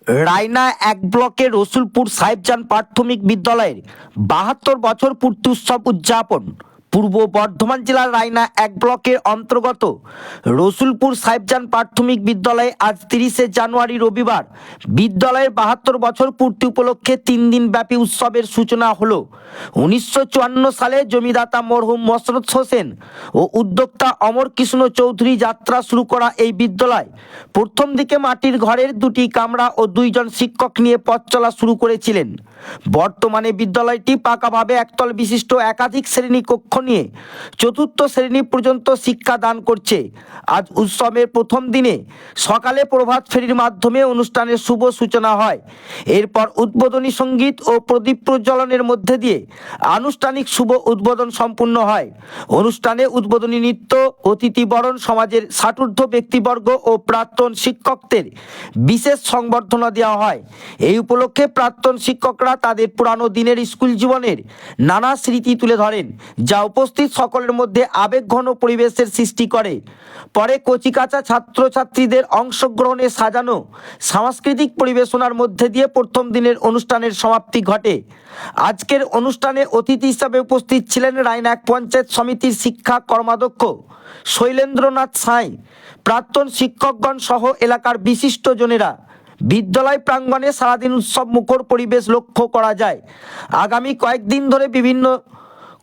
রায়না এক ব্লকের রসুলপুর সাহেবজান প্রাথমিক বিদ্যালয়ের ৭২ বছর পূর্তি উৎসব উদযাপন। পূর্ব বর্ধমান জেলার রায়না এক ব্লকের অন্তর্গত রসুলপুর সাহেবজান প্রাথমিক বিদ্যালয়ে আজ ৩০শে জানুয়ারি রবিবার বিদ্যালয়ের ৭২ বছর পূর্তি উপলক্ষে ৩ দিন ব্যাপী উৎসবের সূচনা হলো। ১৯৫৪ সালে জমিদাতা মরহুম মসরত হোসেন ও উদ্যোক্তা অমর কৃষ্ণ চৌধুরী যাত্রা শুরু করা এই বিদ্যালয় প্রথম দিকে মাটির ঘরের ২টি কামরা ও ২ জন শিক্ষক নিয়ে পথ চলা শুরু করেছিলেন। বর্তমানে বিদ্যালয়টি পাকাভাবে একতল বিশিষ্ট একাধিক শ্রেণী কক্ষ নিয়ে ৪র্থ শ্রেণী পর্যন্ত শিক্ষা দান করছে। আজ উৎসবের প্রথম দিনে সকালে প্রভাত ফেরির মাধ্যমে অনুষ্ঠানের শুভ সূচনা হয়। এরপর উদ্বোধনী সঙ্গীত ও প্রদীপ প্রজ্বলনের মধ্যে দিয়ে আনুষ্ঠানিক শুভ উদ্বোধন সম্পূর্ণ হয়। অনুষ্ঠানে উদ্বোধনী নৃত্য, অতিথি বরণ, সমাজের ষাটোর্ধ্ব ব্যক্তিবর্গ ও প্রাক্তন শিক্ষকদের বিশেষ সংবর্ধনা দেওয়া হয়। এই উপলক্ষে প্রাক্তন শিক্ষকরা তাদের পুরানো দিনের স্কুল জীবনের নানা স্মৃতি তুলে ধরেন, যা উপস্থিত সকলের মধ্যে আবেগঘন পরিবেশের সৃষ্টি করে। পরে কচিকাঁচা ছাত্রছাত্রীদের অংশগ্রহণে সাজানো সাংস্কৃতিক পরিবেশনার মধ্যে দিয়ে প্রথম দিনের অনুষ্ঠানের সমাপ্তি ঘটে। আজকের অনুষ্ঠানে অতিথি হিসাবে উপস্থিত ছিলেন রায়না এক পঞ্চায়েত সমিতির শিক্ষা কর্মাধ্যক্ষ শৈলেন্দ্রনাথ সাঁই, প্রাক্তন শিক্ষকগণ সহ এলাকার বিশিষ্টজনেরা। বিদ্যালয় প্রাঙ্গণে সারাদিন উৎসব মুখর পরিবেশ লক্ষ্য করা যায়। আগামী কয়েকদিন ধরে বিভিন্ন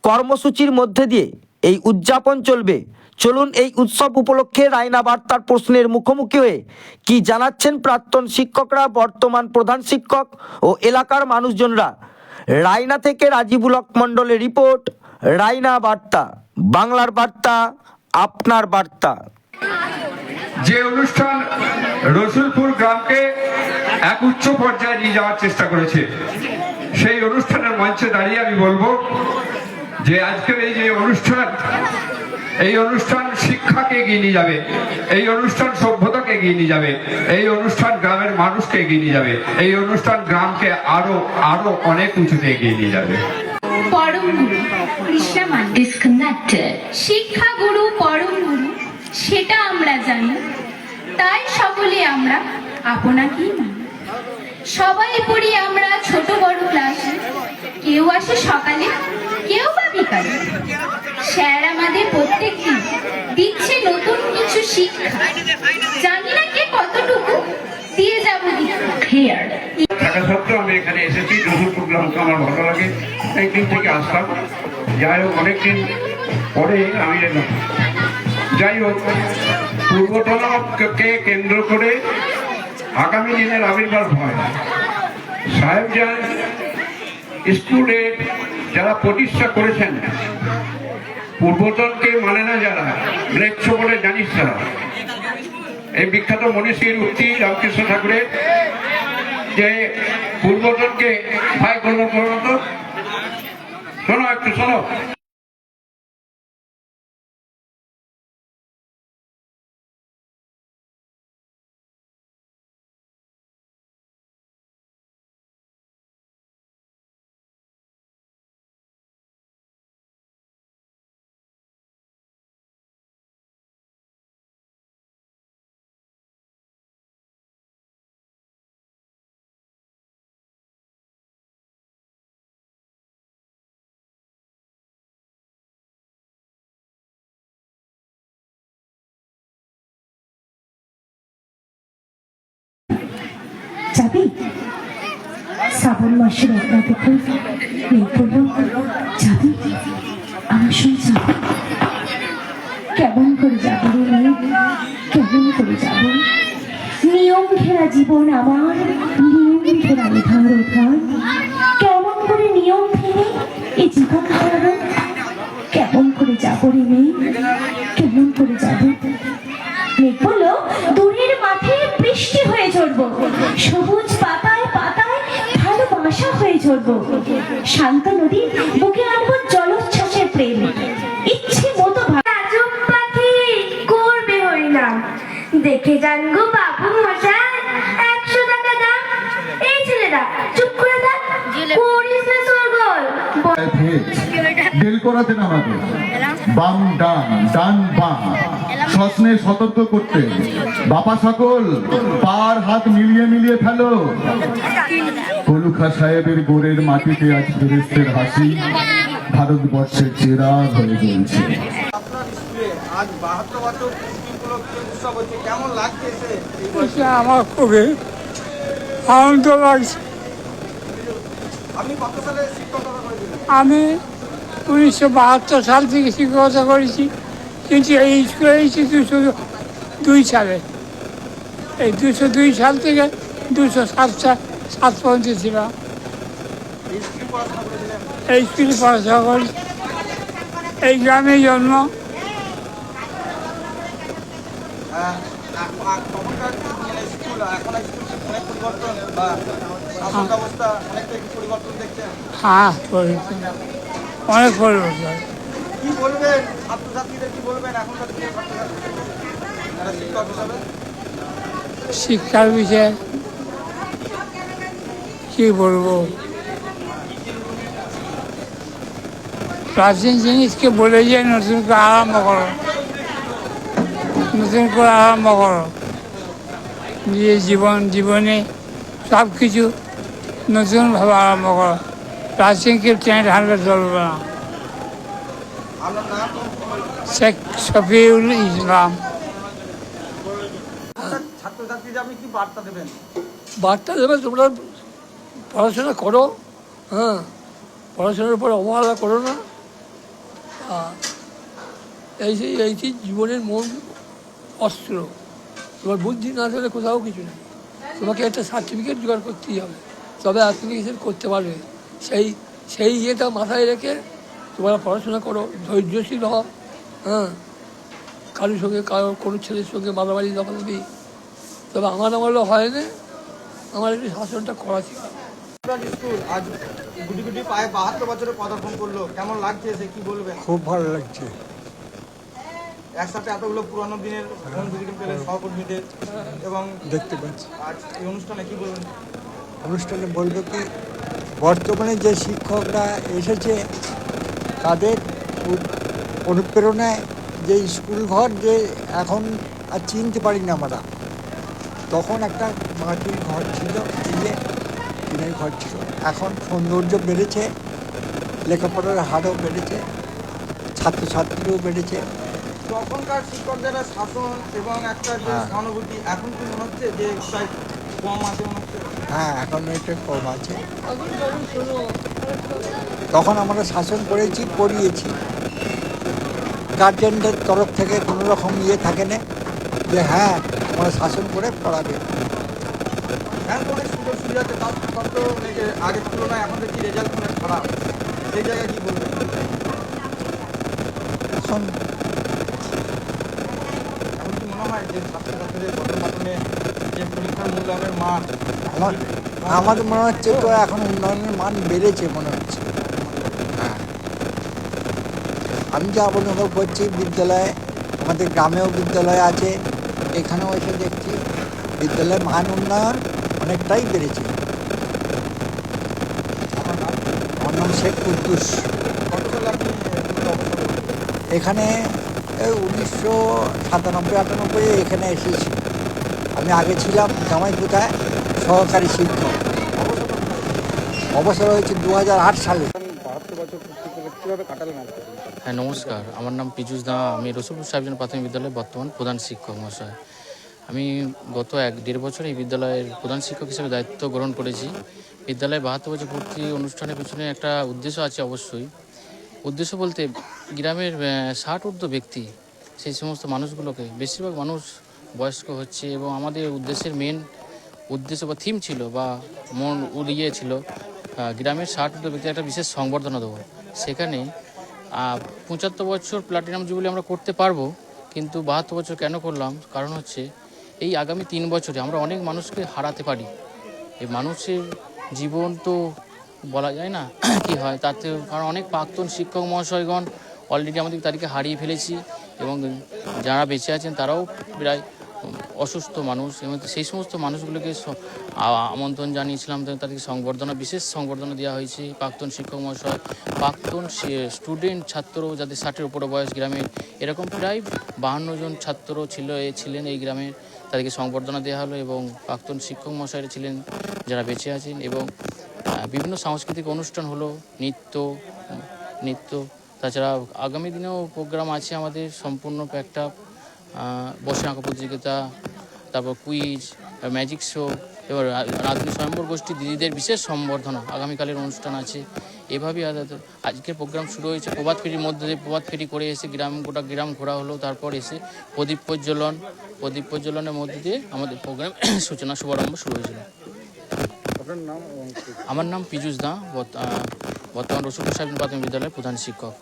কর্মসূচির মধ্যে দিয়ে এই উদযাপন চলবে। চলুন এই উৎসব উপলক্ষে রায়না বার্তার প্রশ্নের মুখোমুখি হয়ে কি জানাচ্ছেন প্রাক্তন শিক্ষকরা, বর্তমান প্রধান শিক্ষক ও এলাকার মানুষজনরা। রায়না থেকে রাজীবুল হক মণ্ডলের রিপোর্ট, রায়না বার্তা, বাংলার বার্তা, আপনার বার্তা। যে অনুষ্ঠান রসুলপুর গ্রামকে এক উচ্চ পর্যায়ে নিয়ে যাওয়ার চেষ্টা করেছে, সেই অনুষ্ঠানের মঞ্চে দাঁড়িয়ে আমি বলবো যে আজকের এই যে অনুষ্ঠান, এই অনুষ্ঠান শিক্ষাকে এগিয়ে নিয়ে যাবে, এই অনুষ্ঠান সভ্যতাকে এগিয়ে নিয়ে যাবে, এই অনুষ্ঠান গ্রামের মানুষকে এগিয়ে নিয়ে যাবে, এই অনুষ্ঠান গ্রামকে আরো আরো অনেক উঁচুতে এগিয়ে নিয়ে যাবে। পরম গুরু কৃষ্ণমান ডিসকানেক্টেড, শিক্ষা গুরু পরম গুরু সেটা আমরা জানি, তাই সকলে আমরা আপনাকেই মানি। সবাই পড়ি আমরা ছোট বড় ক্লাসে, কেউ আসে সকালে, কেউ বা বিকালে। স্যার আমাদের প্রত্যেক দিন দিচ্ছে নতুন কিছু শিক্ষা, জানি না কে কতটুকু দিয়ে যাবো থাকা সত্ত্বেও আমি এখানে এসেছি। রসুলপুর গ্রামকে আমার ভালো লাগে, একদিন থেকে আসলাম। যাই হোক, অনেকদিন পরে আমি এলাম। যাই হোক, পূর্বতনকে কেন্দ্র করে আগামী দিনের আবির্ভাব হয়। সাহেবজান স্কুলে যারা প্রতিষ্ঠা করেছেন, পূর্বতনকে মানে না যারা, ম্লেচ্ছ বলে জানিস তারা। এই বিখ্যাত মনীষীর উক্তি রামকৃষ্ণ ঠাকুরের, যে পূর্বতনকে ভাই করবো করবো তো শোনো, একটু শোনো। যাবি? শ্রাবণ মাসের আপনাদেরকে মেয়ে করলো, যাবি? আমার সঙ্গে যাবি? কেমন করে যাবো রে মেয়ে, কেমন করে যাবো? নিয়ম ঘেরা জীবন আমার, নিয়ম ঘেরা নিধার উধার। কেমন করে নিয়ম ভেঙে এই জীবন হারাবো? কেমন করে যাবো রে মেয়ে, কেমন করে যাবো? মেঘ বললো, দূরের মাঠে বৃষ্টি হয়ে ঝরবো, সবুজ পাতায় পাতায় ভালোবাসা হয়ে ঝরবো। শান্ত নদী বুকে আনবো জলোচ্ছ্বাসের প্রেম, ইচ্ছে মতো রাজব পাখি করবে হরিনাম, দেখে যান গো বাবু মশাই 100 টাকা দাম। এই ছেলেরা চুপ করে থাক, করিস না সরগোল। ডিল করাতেন আমাদের বাম ডান, ডান বাম, সস্নে সতর্ক করতে বাপা সকল পার হাত মিলিয়ে মিলিয়ে ফেলো। কলুখা সাহেবের গোরের মাটিতে আজ ফেরেস্তের হাসি ভারতবর্ষের চেরাগ হয়ে জ্বলছে। আপনার স্কুলে আজ 72 বছর পূর্তি উপলক্ষে উৎসব হচ্ছে, কেমন লাগছে এসে এই বয়সে? আমার খুবই আনন্দ লাগছে। আপনি কত সালে শিক্ষকতা করেছিলেন? আমি 1972 সাল থেকে শিক্ষকতা করেছি, কিন্তু এই স্কুলে এসেছি 202 সালে। এই 202 সাল থেকে 207 পর্যন্ত ছিলাম। এই স্কুলে পড়াশোনা করেছিলেন? এই স্কুলে পড়াশোনা করি, এই গ্রামে জন্ম। তখনকার স্কুল এখন স্কুল অনেক পরিবর্তন বা শাসন ব্যবস্থা অনেকটা কি পরিবর্তন দেখছেন? হ্যাঁ, পরিবর্তন, অনেক পরিবর্তন। কি বলবেন ছাত্রছাত্রীদের, কি বলবেন এখনকার দিনের ছাত্রছাত্রীদেরকে যারা শিক্ষক হিসাবে? শিক্ষার বিষয়ে কি বলবো, প্রাচীন জিনিসকে বলে যে নতুন করে আরম্ভ করো, নতুন করে আরম্ভ করো। নিজের জীবনে সব কিছু নতুনভাবে আরম্ভ করো। প্রাচীনকে টেনে ঢাললে চলবে না। আপনার নাম? শেখ শফিউল ইসলাম। ছাত্রছাত্রীদের আপনি কি বার্তা দেবেন? বার্তা দেবে, তোমরা পড়াশোনা করো, হ্যাঁ, পড়াশোনার উপর অবহেলা করো না। এই জীবনের মূল অস্ত্র। তোমার বুদ্ধি না থাকলে কোথাও কিছু নেই। তোমাকে একটা সার্টিফিকেট জোগাড় করতেই হবে, তবে অ্যাপ্লিকেশন করতে পারবে। সেই ইয়েটা মাথায় রেখে তোমরা পড়াশোনা করো, ধৈর্যশীল হও, হ্যাঁ, কারোর সঙ্গে কোনো ছেলের সঙ্গে মারামারি দফাদফি, তবে আমার আমলে হয় না। আমার একটু শাসনটা করা ছিল। আপনার স্কুল আজ গুটি গুটি পায়ে 72 বছরে পদার্পণ করলো, কেমন লাগছে এসে, কি বলবেন? খুব ভালো লাগছে। একসাথে এতগুলো পুরানো দিনের বন্ধুদের পেলেন, সহকর্মীদের, এবং দেখতে পাচ্ছি আজ এই অনুষ্ঠানে কি বলবেন? অনুষ্ঠানে বলবো কি, বর্তমানে যে শিক্ষকরা এসেছে তাদের অনুপ্রেরণায় যে স্কুল ঘর যে এখন আর চিনতে পারি না আমরা, তখন একটা মাটির ঘর ছিল, টিনের ঘর ছিল। এখন সৌন্দর্য বেড়েছে, লেখাপড়ার হারও বেড়েছে, ছাত্রছাত্রীও বেড়েছে। তখনকার শিক্ষকদের শাসন এবং একটা যে সহানুভূতি, এখন কি মনে হচ্ছে যে প্রায় কম আছে মনে হচ্ছে? হ্যাঁ, এখন একটু কম আছে। তখন আমরা শাসন করেছি, পড়িয়েছি, গার্জেনদের তরফ থেকে কোনো রকম ইয়ে থাকে না যে হ্যাঁ আমরা শাসন করে পড়াবে। এখন তো অনেক সুযোগ সুবিধা আছে, তার সত্ত্বেও আগের তুলনায় এখন দেখি রেজাল্ট অনেক খারাপ, সেই জায়গায় কি বলবেন? এখন এখন কি মনে হয় যে ছাত্রছাত্রীদের পঠন পাঠনে যে পরীক্ষার মূল্যায়নের মান, আমাদের মনে হচ্ছে তো এখন উন্নয়নের মান বেড়েছে মনে হচ্ছে। হ্যাঁ, আমি যা অনুভব করছি, বিদ্যালয়ে, আমাদের গ্রামেও বিদ্যালয় আছে, এখানেও এসে দেখছি বিদ্যালয়ের মান উন্নয়ন অনেকটাই বেড়েছে। আমার নাম শেখ কুদ্দুস। কত সালে আপনি এখানে 1997-98 এখানে এসেছি। আমি আগে ছিলাম জামাইপুতায় সহকারী শিক্ষক। অবসর হয়েছে 2008 সালে। হ্যাঁ, নমস্কার, আমার নাম পীযুষ দা। আমি রসুলপুর সাহেবজান প্রাথমিক বিদ্যালয়ের বর্তমান প্রধান শিক্ষক মহাশয়। আমি গত 1-1.5 বছর এই বিদ্যালয়ের প্রধান শিক্ষক হিসেবে দায়িত্ব গ্রহণ করেছি। বিদ্যালয়ে 72 বছর পূর্তি অনুষ্ঠানের পিছনে একটা উদ্দেশ্য আছে অবশ্যই। উদ্দেশ্য বলতে গ্রামের 60 ঊর্ধ্ব ব্যক্তি, সেই সমস্ত মানুষগুলোকে, বেশিরভাগ মানুষ বয়স্ক হচ্ছে, এবং আমাদের উদ্দেশ্যের মেন উদ্দেশ্য বা থিম ছিল বা মন উড়িয়ে ছিল গ্রামের 60 ঊর্ধ্ব ব্যক্তি একটা বিশেষ সংবর্ধনা দেবো। সেখানে 75 বছর প্লাটিনাম জুবিলি আমরা করতে পারবো, কিন্তু 72 বছর কেন করলাম, কারণ হচ্ছে এই আগামী 3 বছরে আমরা অনেক মানুষকে হারাতে পারি। এই মানুষের জীবন তো বলা যায় না কি হয় তাতে, কারণ অনেক প্রাক্তন শিক্ষক মহাশয়গণ অলরেডি আমাদের তারিখে হারিয়ে ফেলেছি, এবং যারা বেঁচে আছেন তারাও প্রায় অসুস্থ মানুষ, এবং সেই সমস্ত মানুষগুলোকে আমন্ত্রণ জানিয়েছিলাম, তাদেরকে সংবর্ধনা, বিশেষ সংবর্ধনা দেওয়া হয়েছে। প্রাক্তন শিক্ষক মহাশয়, প্রাক্তন স্টুডেন্ট, ছাত্র যাদের 60-এর উপরে বয়স গ্রামের, এরকম প্রায় 52 জন ছাত্র ছিলেন এই গ্রামের। তাদেরকে সংবর্ধনা দেওয়া হলো এবং প্রাক্তন শিক্ষক মহাশয়রা ছিলেন যারা বেঁচে আছেন এবং বিভিন্ন সাংস্কৃতিক অনুষ্ঠান হলো, নৃত্য তাছাড়া আগামী দিনেও প্রোগ্রাম আছে আমাদের সম্পূর্ণ প্যাকটা, বসে আঁকা প্রতিযোগিতা, তারপর কুইজ, ম্যাজিক শো এবার রাধুনী স্বয়ম্বর গোষ্ঠী দিদিদের বিশেষ সম্বর্ধনা আগামীকালের অনুষ্ঠান আছে। এভাবেই আজকের প্রোগ্রাম শুরু হয়েছে প্রভাত ফেরির মধ্যে দিয়ে। প্রভাত ফেরি করে এসে গোটা গ্রাম ঘোরা হলো, তারপর এসে প্রদীপ প্রজ্বলনের মধ্যে দিয়ে আমাদের প্রোগ্রাম সূচনা শুভারম্ভ শুরু হয়েছিল। আমার নাম পীযূষ দা, বর্তমান রসুলপুর সাহেব প্রাথমিক বিদ্যালয়ের প্রধান শিক্ষক।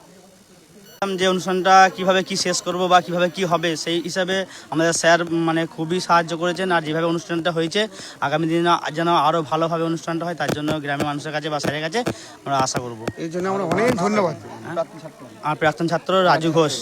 যে অনুষ্ঠানটা কিভাবে কি শেষ করব বা কিভাবে কি হবে সেই হিসাবে আমাদের স্যার মানে খুবই সাহায্য করেছেন। আর যেভাবে অনুষ্ঠানটা হয়েছে আগামী দিনে যেন আরও ভালোভাবে অনুষ্ঠানটা হয় তার জন্য গ্রামের মানুষের কাছে বা স্যারের কাছে আমরা আশা করব। এই জন্য আমরা অনেক ধন্যবাদ। আর প্রাক্তন ছাত্র রাজু ঘোষ।